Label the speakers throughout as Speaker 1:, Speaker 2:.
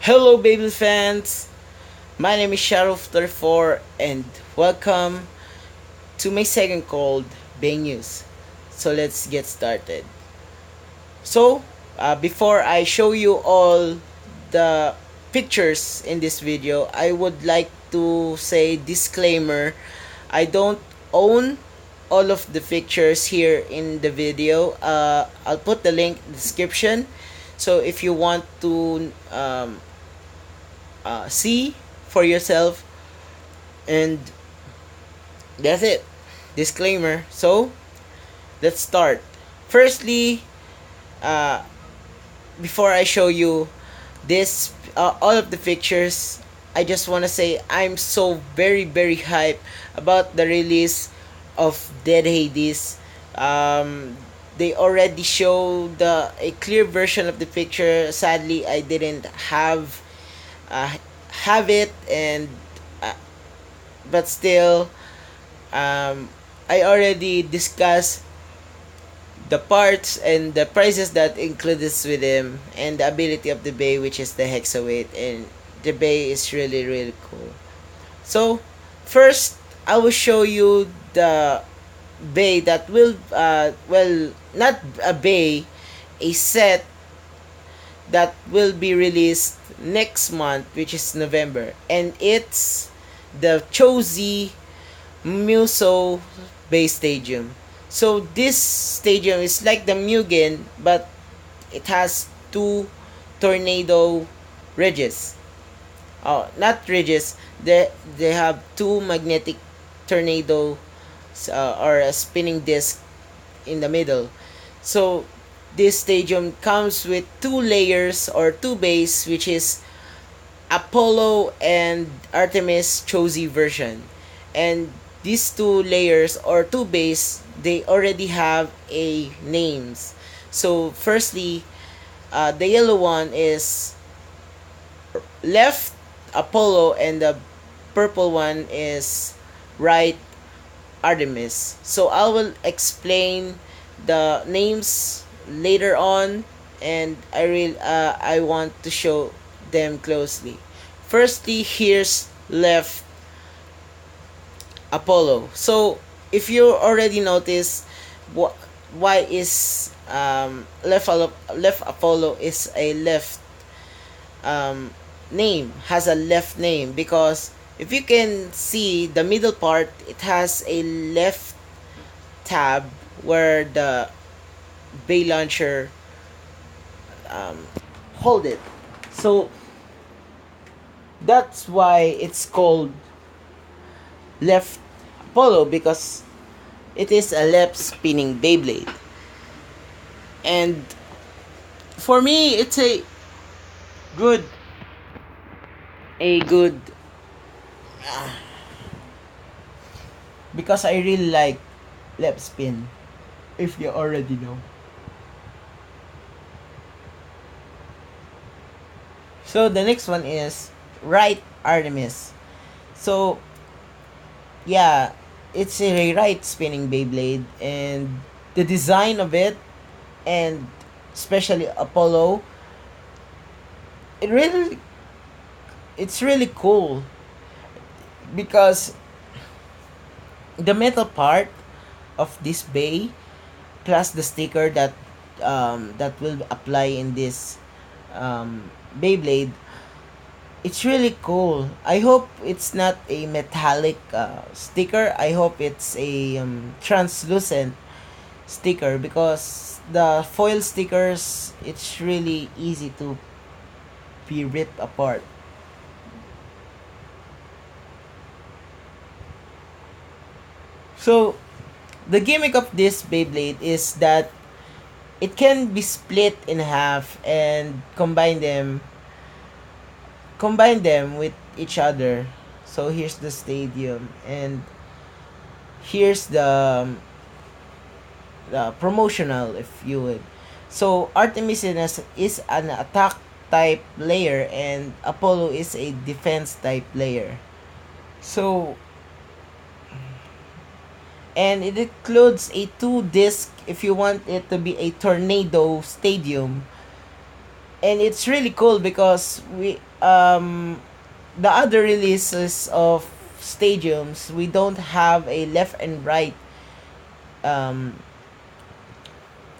Speaker 1: Hello, Beyblade fans. My name is Shado34, and welcome to my second called Bey News. So let's get started. Before I show you all the pictures in this video, I would like to say disclaimer. I don't own all of the pictures here in the video. I'll put the link in the description. So if you want to see for yourself, and that's it. Disclaimer. So let's start. Firstly, uh, before I show you this, all of the pictures, I just want to say I'm so very hyped about the release of Dead Hades. They already show a clear version of the picture. Sadly, I didn't uh, have it, and uh, but still, I already discussed the parts and the prices that included with them, and the ability of the Bey, which is the hexaweight, and the Bey is really cool. So first, I will show you the Bey that will not a Bey, a set that will be released next month, which is November, and it's the Chozy Muso Bay Stadium. So this stadium is like the Mugen, but it has two tornado ridges. Oh, not ridges. They have two magnetic tornado, or a spinning disc in the middle. So this stadium comes with two layers or two bays, which is Apollo and Artemis Chozy version. And these two layers or two bays, they already have a names. So firstly, the yellow one is left Apollo, and the purple one is right Artemis. So I will explain the names later on, and I want to show them closely. Firstly, here's left Apollo. So if you already notice, why is left Apollo is a left name, has a left name, because if you can see the middle part, it has a left tab where the Bey launcher hold it. So that's why it's called left Apollo, because it is a left spinning Beyblade. And for me, it's good a good because I really like left spin, if you already know. So the next one is right Artemis. So yeah, it's a right spinning Beyblade, and the design of it, and especially Apollo, it really it's really cool, because the metal part of this Bey, plus the sticker that will apply in this Beyblade, it's really cool. I hope it's not a metallic sticker. I hope it's a translucent sticker, because the foil stickers, it's really easy to be ripped apart. So the gimmick of this Beyblade is that it can be split in half and combine them with each other. So here's the stadium, and here's the promotional, if you would. So Artemis is an attack type layer, and Apollo is a defense type layer. So, and it includes a two disc if you want it to be a tornado stadium. And it's really cool because the other releases of stadiums, we don't have a left and right um,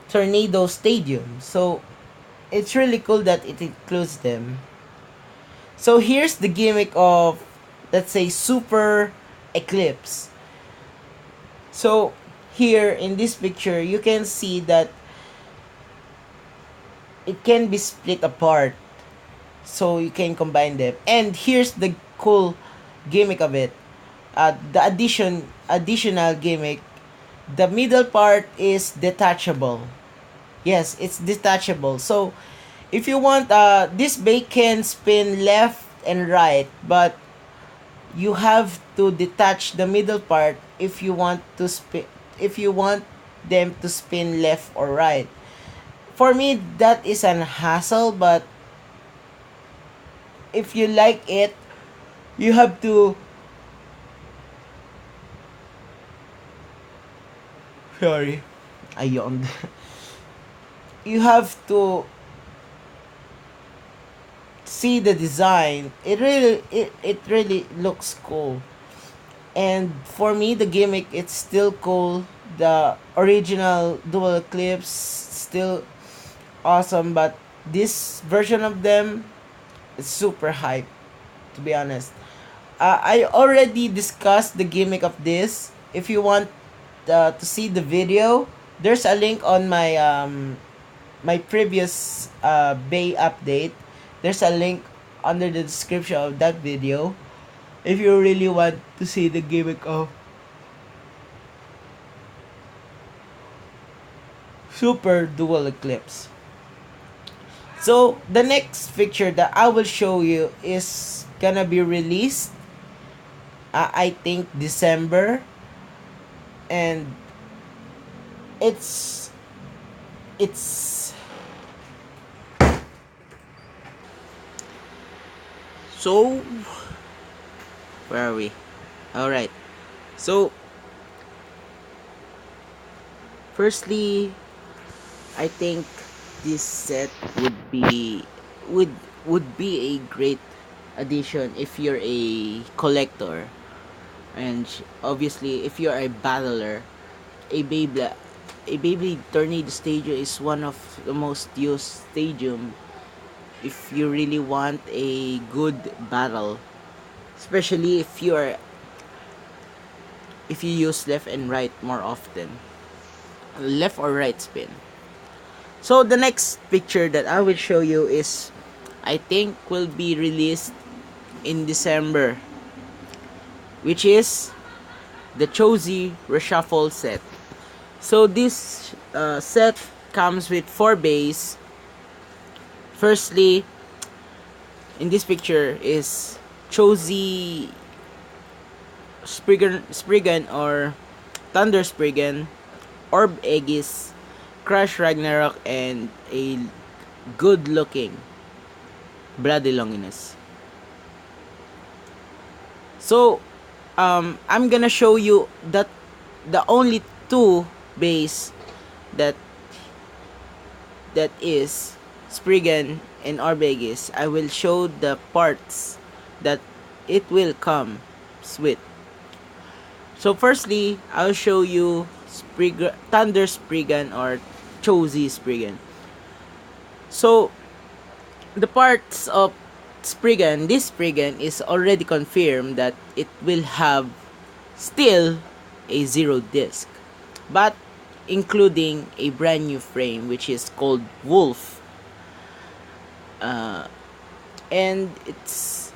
Speaker 1: tornado stadium. So it's really cool that it includes them. So here's the gimmick of, let's say, super eclipse. So here in this picture, you can see that it can be split apart, so you can combine them. And here's the cool gimmick of it. The additional gimmick, the middle part is detachable. Yes, it's detachable. So if you want, this bake can spin left and right, but you have to detach the middle part if you want to spin, if you want them to spin left or right. For me, that is an hassle, but if you like it, you have to, sorry, I yawned. You have to see the design. It really looks cool. And for me, the gimmick, it's still cool. The original dual eclipse still awesome, but this version of them is super hype, to be honest. I already discussed the gimmick of this. If you want to see the video, there's a link on my previous Bey update. There's a link under the description of that video if you really want to see the gimmick of Super Dual Eclipse. So the next picture that I will show you is gonna be released, I think December, and it's so, where are we? All right. So firstly, I think this set would would be a great addition if you're a collector, and obviously if you're a battler. A Beyblade Tornado Stadium is one of the most used stadium if you really want a good battle, especially if you use left and right more often, left or right spin. So the next picture that I will show you is, I think, will be released in December, which is the Chozy Reshuffle set. So this set comes with 4 bays. Firstly, in this picture is Chozy Spriggan or Thunder Spriggan, Orb Aegis, Crash Ragnarok, and a good looking Bloody Longinus. So I'm gonna show you that the only 2 bays that is Spriggan and Orb Aegis. I will show the parts that it will come with. So firstly, I'll show you Thunder Spriggan or Chozy Spriggan. So the parts of Spriggan, this Spriggan is already confirmed that it will have still a 0 disc, but including a brand new frame which is called Wolf. And it's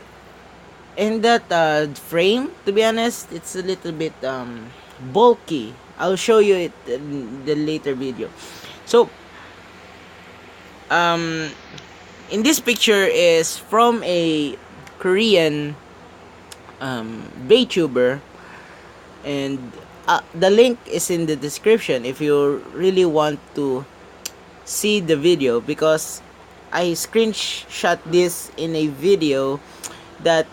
Speaker 1: in that frame, to be honest, it's a little bit bulky. I'll show you it in the later video. So in this picture is from a Korean VTuber, and the link is in the description if you really want to see the video, because I screenshot this in a video that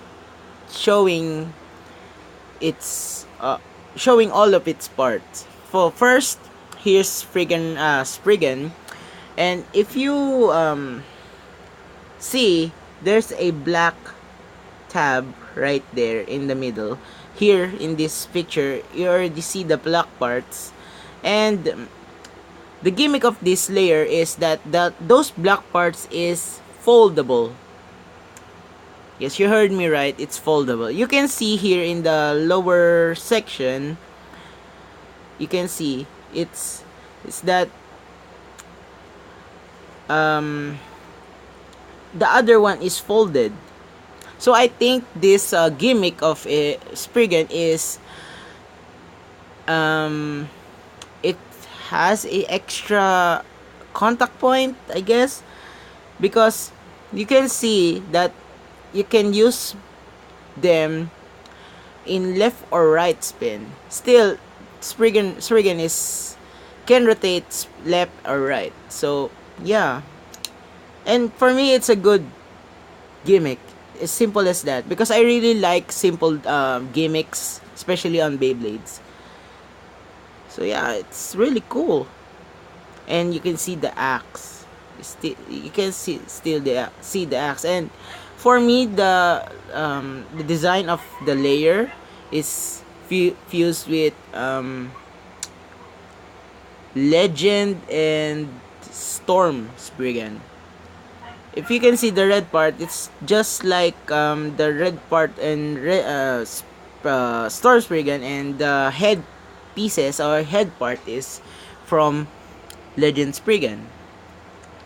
Speaker 1: showing showing all of its parts. For first, here's Spriggan, and if you see there's a black tab right there in the middle. Here in this picture, you already see the black parts, and the gimmick of this layer is that those black parts is foldable. Yes, you heard me right. It's foldable. You can see here in the lower section, you can see it's that um the other one is folded. So I think this gimmick of Spriggan is um it has a extra contact point, I guess, because you can see that you can use them in left or right spin. Still, Spriggan is can rotate left or right. So yeah, and for me, it's a good gimmick. As simple as that, because I really like simple gimmicks, especially on Beyblades. So yeah, it's really cool, and you can see the axe. You can see the axe, and for me, the design of the layer is fused with Legend and Storm Spriggan. If you can see the red part, it's just like the red part in Storm Spriggan, and the head pieces or head part is from Legend Spriggan.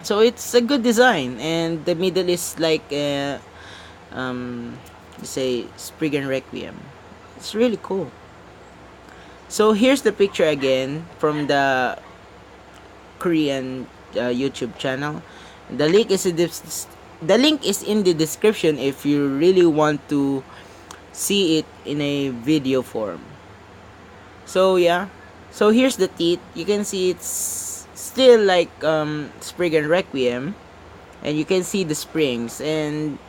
Speaker 1: So it's a good design, and the middle is like um, say Spriggan Requiem. It's really cool. So here's the picture again from the Korean YouTube channel. The link is in the description if you really want to see it in a video form. So yeah, so here's the teeth. You can see it's still like Spriggan Requiem, and you can see the springs, and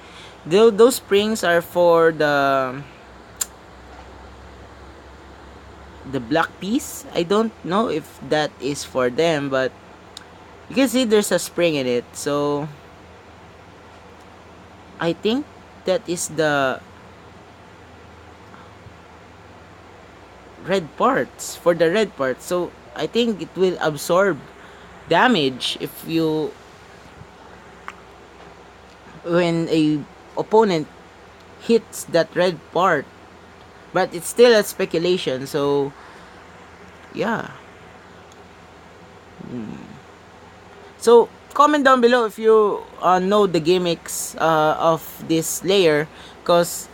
Speaker 1: those springs are for the black piece. I don't know if that is for them, but you can see there's a spring in it. So I think that is the red parts, for the red parts. So I think it will absorb damage if you when a opponent hits that red part, but it's still a speculation. So yeah. So comment down below if you know the gimmicks of this layer, because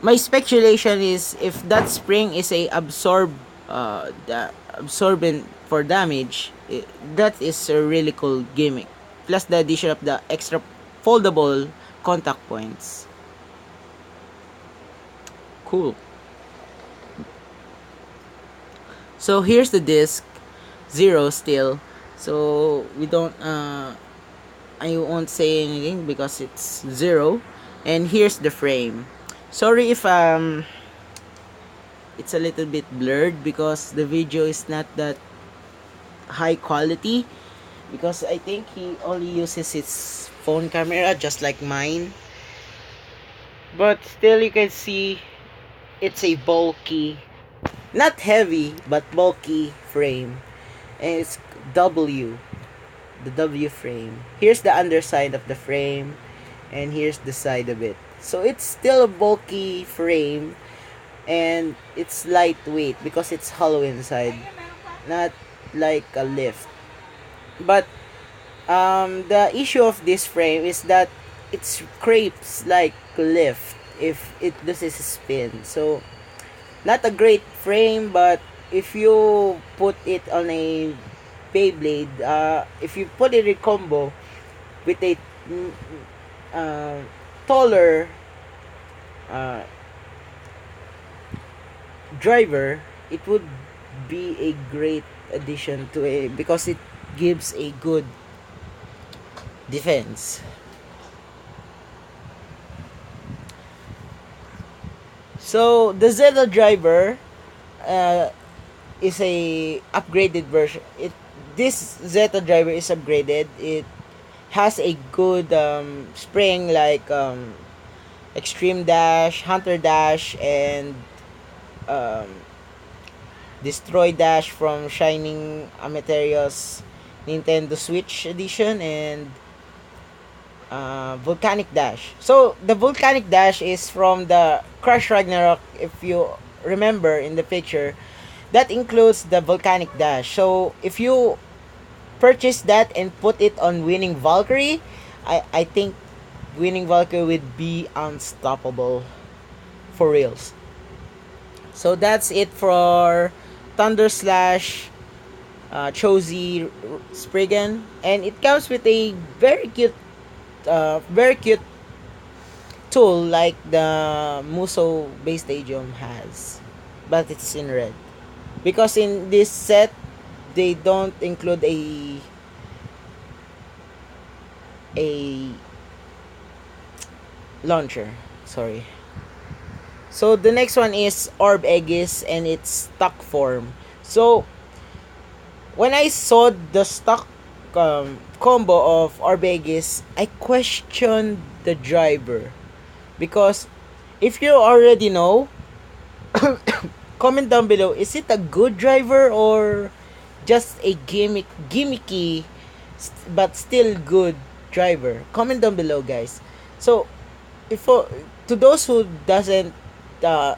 Speaker 1: my speculation is if that spring is a the absorbent for damage, that is a really cool gimmick, plus the addition of the extra foldable contact points. Cool. So here's the disc, 0 still. So we don't I won't say anything because it's 0. And here's the frame. Sorry if it's a little bit blurred because the video is not that high quality, because I think he only uses his phone camera just like mine. But still, you can see it's a bulky, not heavy, but bulky frame. And it's W, the W frame. Here's the underside of the frame, and here's the side of it. So it's still a bulky frame, and it's lightweight because it's hollow inside, not like a lift. But the issue of this frame is that it scrapes like lift if it loses a spin. So not a great frame, but if you put it on a Beyblade, if you put it in combo with a taller driver, it would be a great addition to a, because it gives a good defense. So the Zeta driver is a upgraded version. This Zeta driver is upgraded. It has a good spring like extreme dash, hunter dash, and um, destroy dash from Shining Ameterios Nintendo Switch edition, and volcanic dash. So the volcanic dash is from the Crash Ragnarok. If you remember in the picture, that includes the volcanic dash. So if you purchase that and put it on Winning Valkyrie, I think Winning Valkyrie would be unstoppable for reals. So that's it for Thunder Slash Chozy Spriggan, and it comes with a very cute tool like the Muso Base Stadium has, but it's in red. Because in this set, they don't include a launcher. Sorry. So the next one is Orb Aegis and its stock form. So when I saw the stock combo of Orb Aegis, I questioned the driver because if you already know, comment down below. Is it a good driver or just a gimmicky, but still good driver? Comment down below, guys. So, if to those who uh,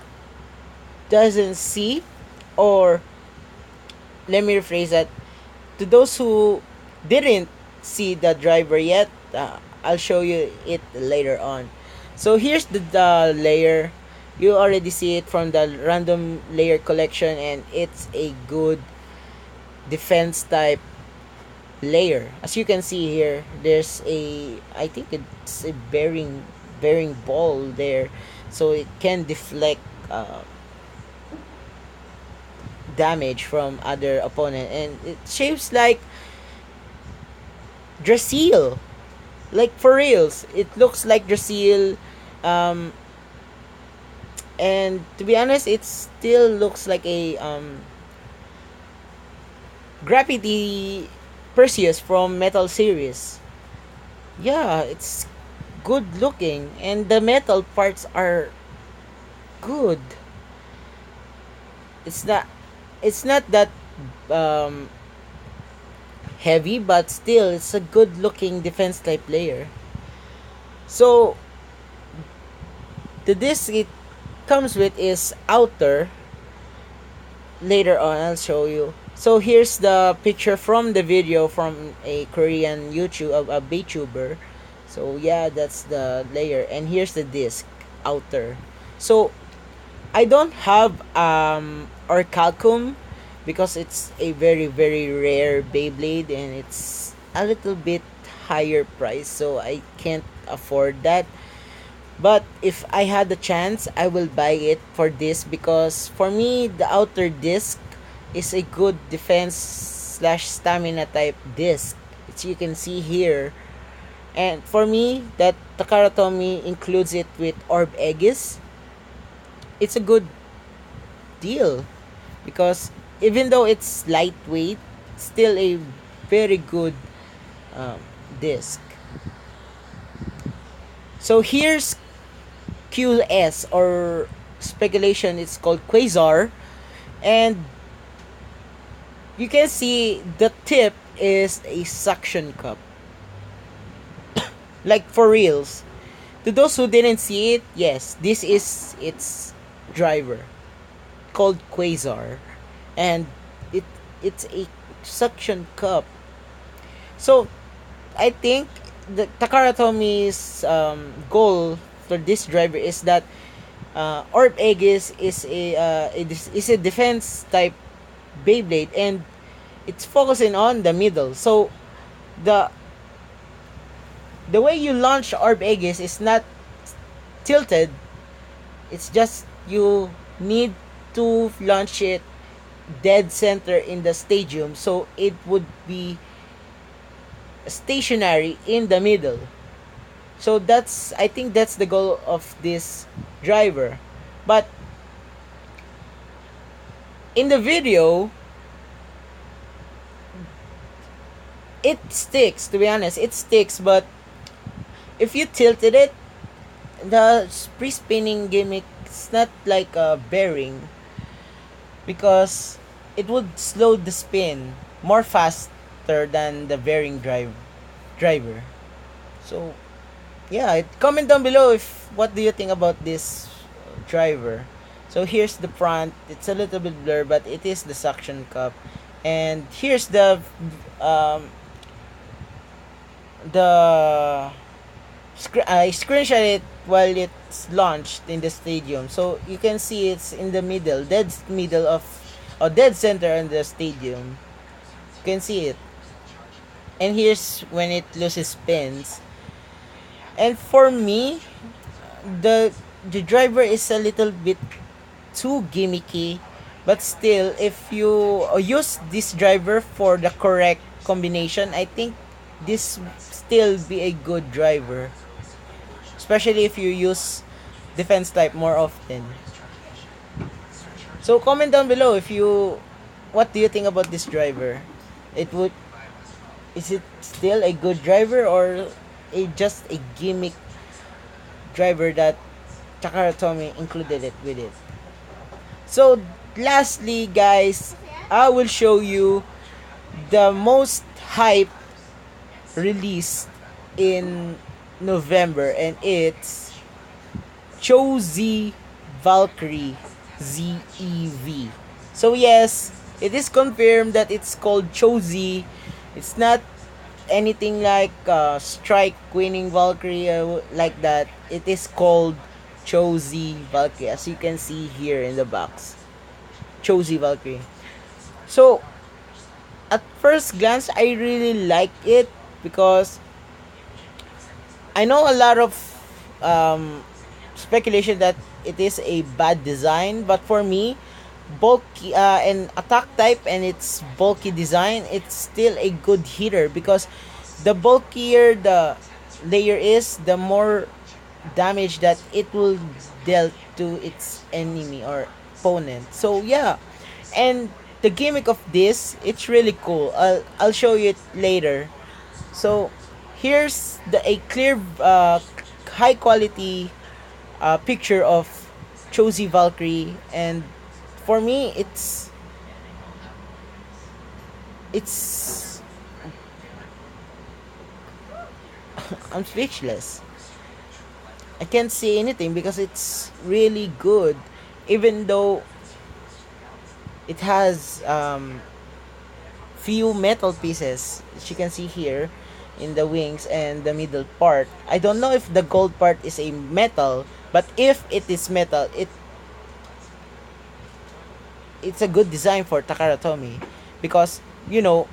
Speaker 1: doesn't see, or let me rephrase that, to those who didn't see the driver yet, I'll show you it later on. So here's the layer. You already see it from the random layer collection, and it's a good defense type layer. As you can see here, there's a, I think it's a bearing ball there, so it can deflect damage from other opponent, and it shapes like Drasil, like for reals. It looks like Drasil, um, and to be honest, it still looks like a Graffiti Perseus from Metal series. Yeah, it's good looking, and the metal parts are good. It's not it's not that um, heavy, but still it's a good looking defense type player. So the disc it comes with is outer. Later on I'll show you. So here's the picture from the video from a Korean YouTube, a VTuber. So yeah, that's the layer, and here's the disc outer. So I don't have Orichalcum because it's a very rare Beyblade, and it's a little bit higher price, so I can't afford that. But if I had the chance, I will buy it for this, because for me the outer disc is a good defense slash stamina type disc. As you can see here. And for me, that Takara Tomy includes it with Orb Aegis. It's a good deal because even though it's lightweight, still a very good disc. So here's QS, or speculation it's called Quasar, and you can see the tip is a suction cup, like for reals. To those who didn't see it, yes, this is its driver called Quasar, and it it's a suction cup. So I think the Takara Tomy's goal for this driver is that Orb Aegis is a defense type Beyblade, and it's focusing on the middle. So the the way you launch Orb Aegis is not tilted. It's just you need to launch it dead center in the stadium, so it would be stationary in the middle. So that's, I think that's the goal of this driver. But in the video, it sticks. To be honest, it sticks. But if you tilted it, the pre-spinning gimmick is not like a bearing, because it would slow the spin more faster than the bearing driver. So yeah, comment down below if what do you think about this driver. So here's the front. It's a little bit blur, but it is the suction cup. And here's um the I screenshot it while it's launched in the stadium. So you can see it's in the middle, dead middle of, or dead center in the stadium. You can see it. And here's when it loses spins. And for me, the the driver is a little bit too gimmicky, but still, if you use this driver for the correct combination, I think this still be a good driver, especially if you use defense type more often. So comment down below if you, what do you think about this driver? It would, is it still a good driver, or just a gimmick driver that Takara Tomy included it with it? So lastly, guys, I will show you the most hype release in November, and it's Chozy Valkyrie ZEV. So yes, it is confirmed that it's called Chozy. It's not anything like Strike Winning Valkyrie like that. It is called Chozy Valkyrie, as you can see here in the box. Chozy Valkyrie. So at first glance, I really like it because I know a lot of speculation that it is a bad design, but for me, bulky and attack type and its bulky design, it's still a good hitter, because the bulkier the layer is, the more damage that it will deal to its enemy or opponent. So yeah, and the gimmick of this, it's really cool. I'll show you it later. So here's a clear high quality picture of Chozy Valkyrie, and for me it's I'm speechless. I can't say anything because it's really good, even though it has few metal pieces, as you can see here in the wings and the middle part. I don't know if the gold part is a metal, but if it is metal, it's a good design for Takara Tomy, because you know,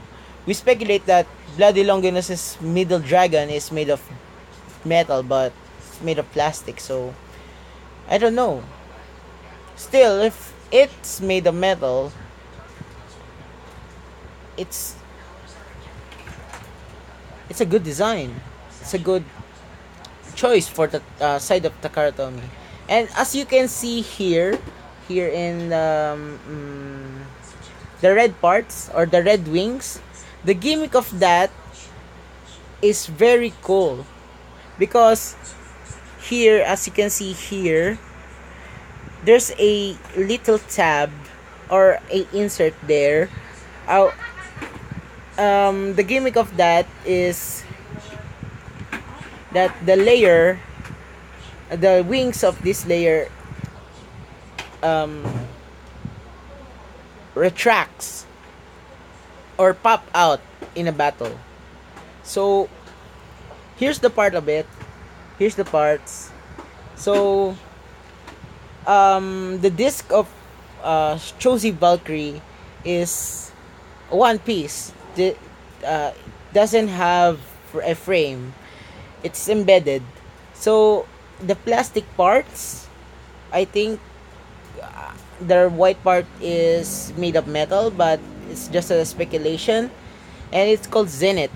Speaker 1: we speculate that Bloody Longinus's middle dragon is made of metal, but it's made of plastic. So I don't know. Still, if it's made of metal, it's a good design. It's a good choice for the side of Takara Tomy. And as you can see here in the red parts or the red wings, the gimmick of that is very cool, because here, as you can see here, there's a little tab or a insert there. The gimmick of that is that the wings of this layer retracts or pop out in a battle. So here's the part of it. Here's the parts. So the disc of Chozy Valkyrie is one piece. Doesn't have a frame. It's embedded. So the plastic parts, I think the white part is made of metal, but it's just a speculation, and it's called Zenith.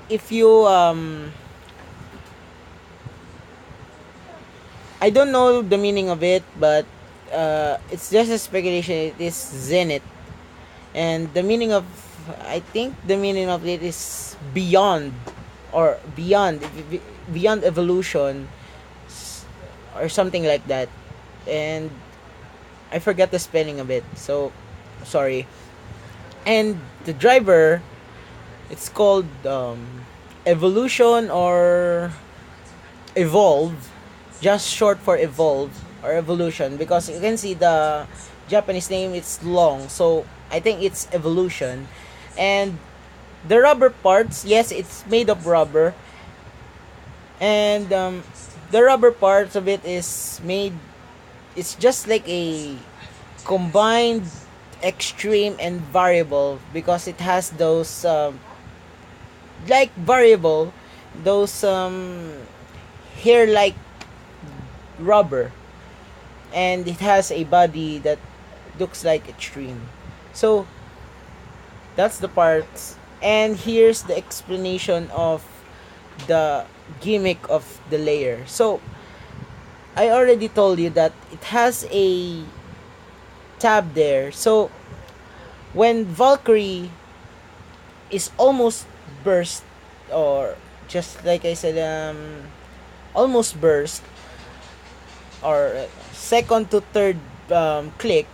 Speaker 1: If you I don't know the meaning of it, but it's just a speculation. It is Zenith, and the meaning of I think the meaning of it is beyond, or beyond evolution, or something like that. And I forgot the spelling of it, so sorry. And the driver, it's called evolution or evolve, just short for evolve or evolution, because you can see the Japanese name, it's long, so I think it's evolution. And the rubber parts, yes, it's made of rubber. And the rubber parts of it is made, it's just like a combined extreme and variable, because it has those like variable, those hair like rubber, and it has a body that looks like extreme. So that's the parts. And here's the explanation of the gimmick of the layer. So I already told you that it has a tab there. So when Valkyrie is almost burst, or just like I said, almost burst, or second to third click,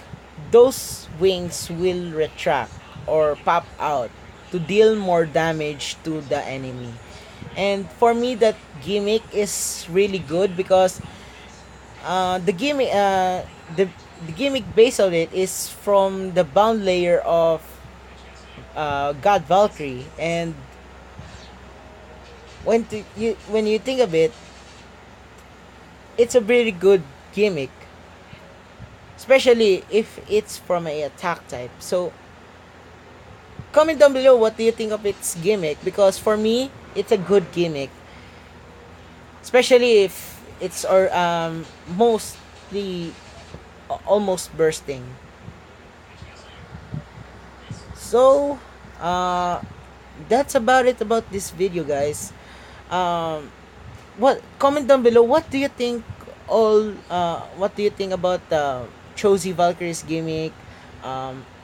Speaker 1: those wings will retract or pop out to deal more damage to the enemy. And for me, that gimmick is really good, because the gimmick the gimmick base of it is from the bound layer of God Valkyrie. And when you think of it, it's a very good gimmick, especially if it's from a attack type. So comment down below, what do you think of its gimmick, because for me, it's a good gimmick, especially if it's or mostly almost bursting. So that's about it about this video, guys. um what Comment down below, what do you think about Chozy Valkyrie's gimmick,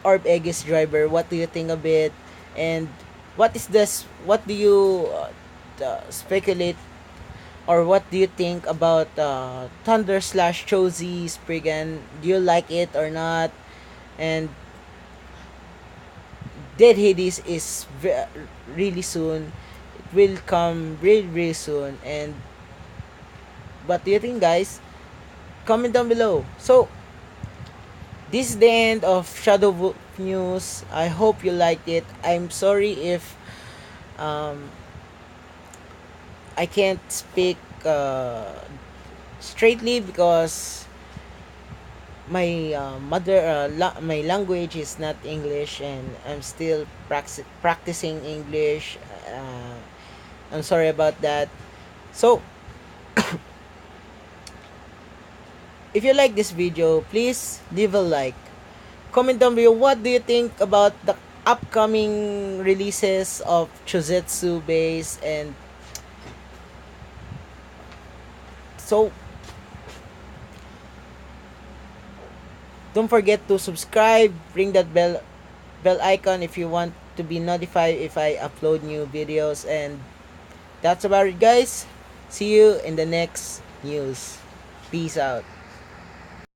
Speaker 1: Orb Aegis driver, what do you think of it? And what do you speculate, or what do you think about Thunder slash Chozy Spriggan? Do you like it or not? And Dead Hades is really soon. It will come really, really soon. And what do you think, guys? Comment down below. So this is the end of Shadow News. I hope you liked it. I'm sorry if um, I can't speak straightly, because my language is not English, and I'm still practicing English. I'm sorry about that. So if you like this video, please leave a like. Comment down below, what do you think about the upcoming releases of Chuzetsu base. And so don't forget to subscribe, ring that bell icon if you want to be notified if I upload new videos. And that's about it, guys. See you in the next news. Peace out.